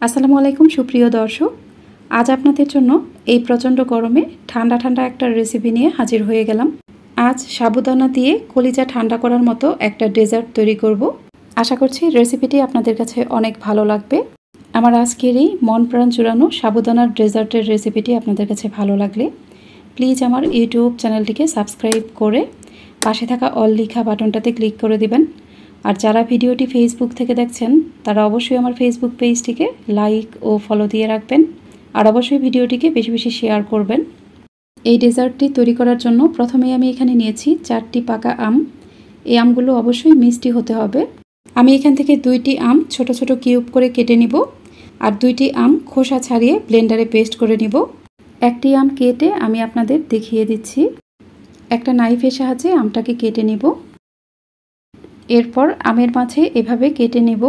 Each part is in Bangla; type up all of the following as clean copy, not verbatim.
আসসালামু আলাইকুম সুপ্রিয় দর্শক, আজ আপনাদের জন্য এই প্রচণ্ড গরমে ঠান্ডা ঠান্ডা একটা রেসিপি নিয়ে হাজির হয়ে গেলাম। আজ সাবুদানা দিয়ে কলিজা ঠান্ডা করার মতো একটা ডেজার্ট তৈরি করব। আশা করছি রেসিপিটি আপনাদের কাছে অনেক ভালো লাগবে। আমার আজকের এই মন প্রাণ জুড়ানো সাবুদানার ডেজার্টের রেসিপিটি আপনাদের কাছে ভালো লাগলে প্লিজ আমার ইউটিউব চ্যানেলটিকে সাবস্ক্রাইব করে পাশে থাকা অল লেখা বাটনটাতে ক্লিক করে দিবেন। আর যারা ভিডিওটি ফেসবুক থেকে দেখছেন তারা অবশ্যই আমার ফেসবুক পেজটিকে লাইক ও ফলো দিয়ে রাখবেন। আর অবশ্যই ভিডিওটিকে বেশি বেশি শেয়ার করবেন। এই ডেজার্টটি তৈরি করার জন্য প্রথমেই আমি এখানে নিয়েছি 4টি পাকা আম। এই আমগুলো অবশ্যই মিষ্টি হতে হবে। আমি এখান থেকে 2টি আম ছোট ছোট কিউব করে কেটে নিব, আর 2টি আম খোসা ছাড়িয়ে ব্লেন্ডারে পেস্ট করে নিব। একটি আম কেটে আমি আপনাদের দেখিয়ে দিচ্ছি। একটা নাইফের সাহায্যে আমটাকে কেটে নিব। এরপর আমের মাঝে এভাবে কেটে নেব।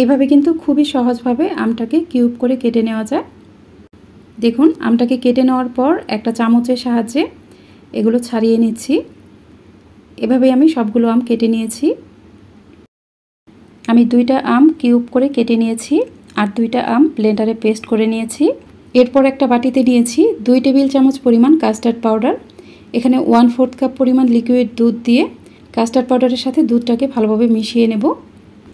এভাবে কিন্তু খুবই সহজভাবে আমটাকে কিউব করে কেটে নেওয়া যায়। দেখুন, আমটাকে কেটে নেওয়ার পর একটা চামচের সাহায্যে এগুলো ছাড়িয়ে নিচ্ছি। এভাবে আমি সবগুলো আম কেটে নিয়েছি। আমি 2টা আম কিউব করে কেটে নিয়েছি, আর 2টা আম ব্লেন্ডারে পেস্ট করে নিয়েছি। এরপর একটা বাটিতে নিয়েছি 2 টেবিল চামচ পরিমাণ কাস্টার্ড পাউডার। এখানে 1/4 কাপ পরিমাণ লিকুইড দুধ দিয়ে কাস্টার্ড পাউডারের সাথে দুধটাকে ভালোভাবে মিশিয়ে নেব।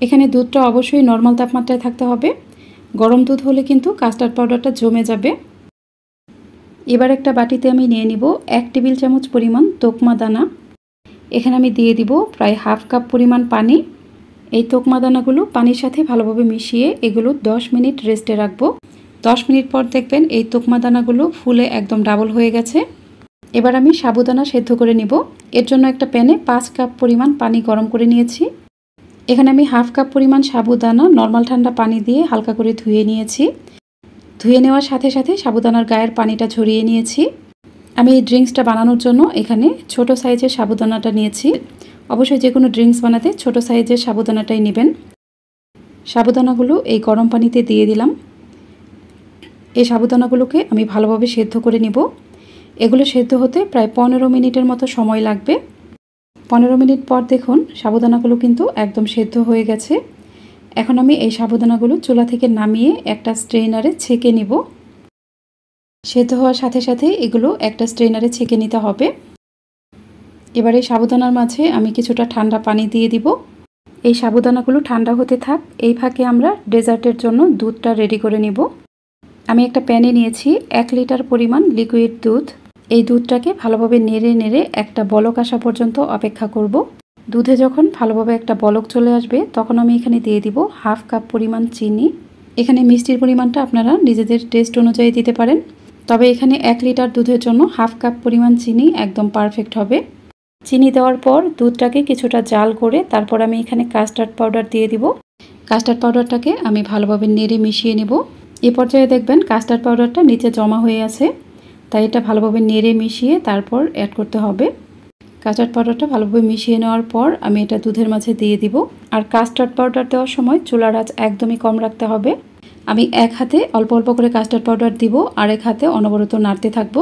এখানে দুধটা অবশ্যই নর্মাল তাপমাত্রায় থাকতে হবে। গরম দুধ হলে কিন্তু কাস্টার্ড পাউডারটা জমে যাবে। এবার একটা বাটিতে আমি নিয়ে নিব 1 টেবিল চামচ পরিমাণ তোকমা দানা। এখানে আমি দিয়ে দিব প্রায় 1/2 কাপ পরিমাণ পানি। এই তোকমা দানাগুলো পানির সাথে ভালোভাবে মিশিয়ে এগুলো 10 মিনিট রেস্টে রাখবো। 10 মিনিট পর দেখবেন এই তোকমা দানাগুলো ফুলে একদম ডাবল হয়ে গেছে। এবার আমি সাবুদানা সেদ্ধ করে নিব। এর জন্য একটা প্যানে 5 কাপ পরিমাণ পানি গরম করে নিয়েছি। এখানে আমি 1/2 কাপ পরিমাণ সাবুদানা নর্মাল ঠান্ডা পানি দিয়ে হালকা করে ধুয়ে নিয়েছি। ধুয়ে নেওয়ার সাথে সাথে সাবুদানার গায়ের পানিটা ঝরিয়ে নিয়েছি। আমি এই ড্রিঙ্কসটা বানানোর জন্য এখানে ছোট সাইজের সাবুদানাটা নিয়েছি। অবশ্যই যে কোনো ড্রিঙ্কস বানাতে ছোট সাইজের সাবুদানাটাই নেবেন। সাবুদানাগুলো এই গরম পানিতে দিয়ে দিলাম। এই সাবুদানাগুলোকে আমি ভালোভাবে সেদ্ধ করে নিব। এগুলো সেদ্ধ হতে প্রায় 15 মিনিটের মতো সময় লাগবে। 15 মিনিট পর দেখুন সাবুদানাগুলো কিন্তু একদম সেদ্ধ হয়ে গেছে। এখন আমি এই সাবুদানাগুলো চুলা থেকে নামিয়ে একটা স্ট্রেনারে ছেঁকে নিব। সেদ্ধ হওয়ার সাথে সাথে এগুলো একটা স্ট্রেনারে ছেঁকে নিতে হবে। এবারে সাবুদানার মাঝে আমি কিছুটা ঠান্ডা পানি দিয়ে দিব। এই সাবুদানাগুলো ঠান্ডা হতে থাক, এই ফাঁকে আমরা ডেজার্টের জন্য দুধটা রেডি করে নিব। আমি একটা প্যানে নিয়েছি 1 লিটার পরিমাণ লিকুইড দুধ। এই দুধটাকে ভালোভাবে নেড়ে নেড়ে একটা বলক আসা পর্যন্ত অপেক্ষা করব। দুধে যখন ভালোভাবে একটা বলক চলে আসবে তখন আমি এখানে দিয়ে দিব 1/2 কাপ পরিমাণ চিনি। এখানে মিষ্টির পরিমাণটা আপনারা নিজেদের টেস্ট অনুযায়ী দিতে পারেন, তবে এখানে 1 লিটার দুধের জন্য 1/2 কাপ পরিমাণ চিনি একদম পারফেক্ট হবে। চিনি দেওয়ার পর দুধটাকে কিছুটা জাল করে তারপর আমি এখানে কাস্টার্ড পাউডার দিয়ে দিব। কাস্টার্ড পাউডারটাকে আমি ভালোভাবে নেড়ে মিশিয়ে নেব। এ পর্যায়ে দেখবেন কাস্টার্ড পাউডারটা নিচে জমা হয়ে আছে, তাই এটা ভালোভাবে নেড়ে মিশিয়ে তারপর অ্যাড করতে হবে। কাস্টার্ড পাউডারটা ভালোভাবে মিশিয়ে নেওয়ার পর আমি এটা দুধের মাঝে দিয়ে দিব। আর কাস্টার্ড পাউডার দেওয়ার সময় চুলার আঁচ একদমই কম রাখতে হবে। আমি এক হাতে অল্প অল্প করে কাস্টার্ড পাউডার দিব, আর এক হাতে অনবরত নাড়তে থাকবো।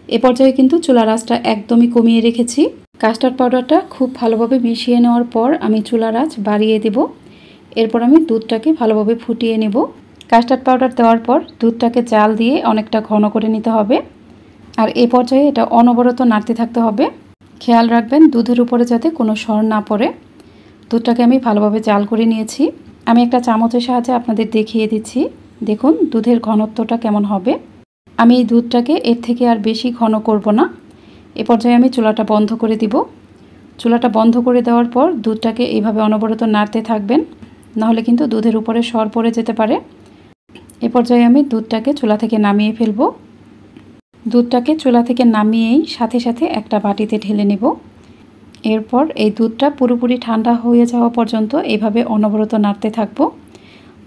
এ পর্যায়ে কিন্তু চুলার আঁচটা একদমই কমিয়ে রেখেছি। কাস্টার্ড পাউডারটা খুব ভালোভাবে মিশিয়ে নেওয়ার পর আমি চুলার আঁচ বাড়িয়ে দেব। এরপর আমি দুধটাকে ভালোভাবে ফুটিয়ে নেব। কাস্টার্ড পাউডার দেওয়ার পর দুধটাকে জাল দিয়ে অনেকটা ঘন করে নিতে হবে। আর এই পর্যায়ে এটা অনবরত নাড়তে থাকতে হবে। খেয়াল রাখবেন দুধের উপরে যাতে কোনো সর না পড়ে। দুধটাকে আমি ভালোভাবে জাল করে নিয়েছি। আমি একটা চামচের সাহায্যে আপনাদের দেখিয়ে দিচ্ছি। দেখুন দুধের ঘনত্বটা কেমন হবে। আমি এই দুধটাকে এর থেকে আর বেশি ঘন করব না। এ পর্যায়ে আমি চুলাটা বন্ধ করে দিব। চুলাটা বন্ধ করে দেওয়ার পর দুধটাকে এইভাবে অনবরত নাড়তে থাকবেন, নাহলে কিন্তু দুধের উপরে সর পড়ে যেতে পারে। এ পর্যায়ে আমি দুধটাকে চুলা থেকে নামিয়ে ফেলব। দুধটাকে চুলা থেকে নামিয়েই সাথে সাথে একটা বাটিতে ঢেলে নেব। এরপর এই দুধটা পুরোপুরি ঠান্ডা হয়ে যাওয়া পর্যন্ত এইভাবে অনবরত নাড়তে থাকব।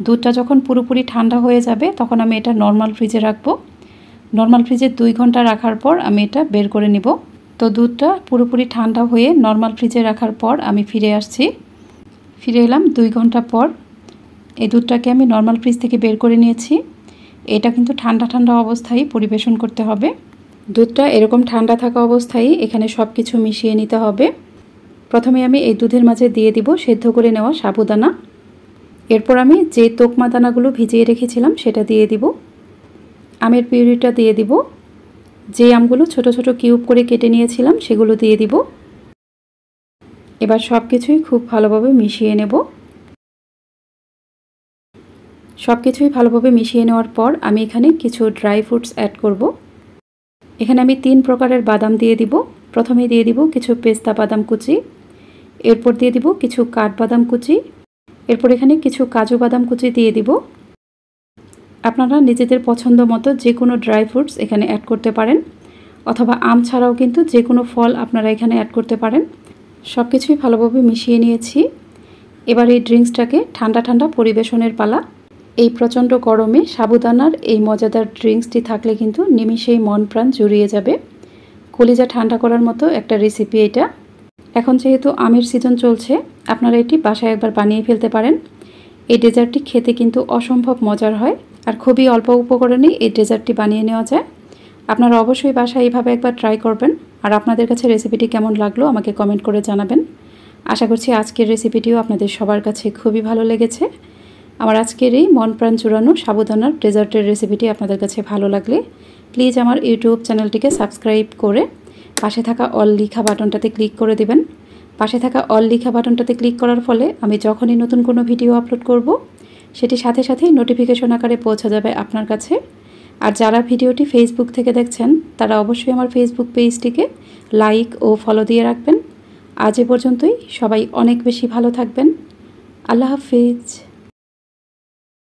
দুধটা যখন পুরোপুরি ঠান্ডা হয়ে যাবে তখন আমি এটা নর্মাল ফ্রিজে রাখবো। নর্মাল ফ্রিজে 2 ঘন্টা রাখার পর আমি এটা বের করে নিব। তো দুধটা পুরোপুরি ঠান্ডা হয়ে নর্মাল ফ্রিজে রাখার পর আমি ফিরে আসছি। ফিরে এলাম 2 ঘন্টা পর। এই দুধটাকে আমি নর্মাল ফ্রিজ থেকে বের করে নিয়েছি। এটা কিন্তু ঠান্ডা ঠান্ডা অবস্থায় পরিবেশন করতে হবে। দুধটা এরকম ঠান্ডা থাকা অবস্থায় এখানে সব কিছু মিশিয়ে নিতে হবে। প্রথমে আমি এই দুধের মাঝে দিয়ে দিব সেদ্ধ করে নেওয়া সাবুদানা। এরপর আমি যে তোকমা দানাগুলো ভিজিয়ে রেখেছিলাম সেটা দিয়ে দিব। আমের পিউরিটা দিয়ে দিব। যে আমগুলো ছোট ছোট কিউব করে কেটে নিয়েছিলাম সেগুলো দিয়ে দিব। এবার সব কিছুই খুব ভালোভাবে মিশিয়ে নেব। সব কিছুই ভালোভাবে মিশিয়ে নেওয়ার পর আমি এখানে কিছু ড্রাই ফ্রুটস অ্যাড করব। এখানে আমি 3 প্রকারের বাদাম দিয়ে দিব। প্রথমে দিয়ে দিব কিছু পেস্তা বাদাম কুচি, এরপর দিয়ে দিব কিছু কাঠবাদাম কুচি, এরপর এখানে কিছু কাজু বাদাম কুচি দিয়ে দিব। আপনারা নিজেদের পছন্দ মতো যে কোনো ড্রাই ফ্রুটস এখানে অ্যাড করতে পারেন, অথবা আম ছাড়াও কিন্তু যে কোনো ফল আপনারা এখানে অ্যাড করতে পারেন। সব কিছুই ভালোভাবে মিশিয়ে নিয়েছি। এবার এই ড্রিঙ্কসটাকে ঠান্ডা ঠান্ডা পরিবেশনের পালা। এই প্রচণ্ড গরমে সাবুদানার এই মজাদার ড্রিঙ্কসটি থাকলে কিন্তু নিমিষেই মন প্রাণ জুড়িয়ে যাবে। কলিজা ঠান্ডা করার মতো একটা রেসিপি এটা। এখন যেহেতু আমের সিজন চলছে, আপনারা এটি বাসায় একবার বানিয়ে ফেলতে পারেন। এই ডেজার্টটি খেতে কিন্তু অসম্ভব মজার হয়, আর খুবই অল্প উপকরণেই এই ডেজার্টটি বানিয়ে নেওয়া যায়। আপনারা অবশ্যই বাসায় এইভাবে একবার ট্রাই করবেন, আর আপনাদের কাছে রেসিপিটি কেমন লাগলো আমাকে কমেন্ট করে জানাবেন। আশা করছি আজকের রেসিপিটিও আপনাদের সবার কাছে খুবই ভালো লেগেছে। আমার আজকের এই মন প্রাণ জুড়ানো সাবুদানার ডেজার্টের রেসিপিটি আপনাদের কাছে ভালো লাগলে প্লিজ আমার ইউটিউব চ্যানেলটিকে সাবস্ক্রাইব করে পাশে থাকা অল লেখা বাটনটাতে ক্লিক করে দিবেন। পাশে থাকা অল লেখা বাটনটাতে ক্লিক করার ফলে আমি যখনই নতুন কোনো ভিডিও আপলোড করব সেটি সাথে সাথেই নোটিফিকেশন আকারে পৌঁছে যাবে আপনার কাছে। আর যারা ভিডিওটি ফেসবুক থেকে দেখছেন তারা অবশ্যই আমার ফেসবুক পেজটিকে লাইক ও ফলো দিয়ে রাখবেন। আজ এ পর্যন্তই। সবাই অনেক বেশি ভালো থাকবেন। আল্লাহ হাফিজ।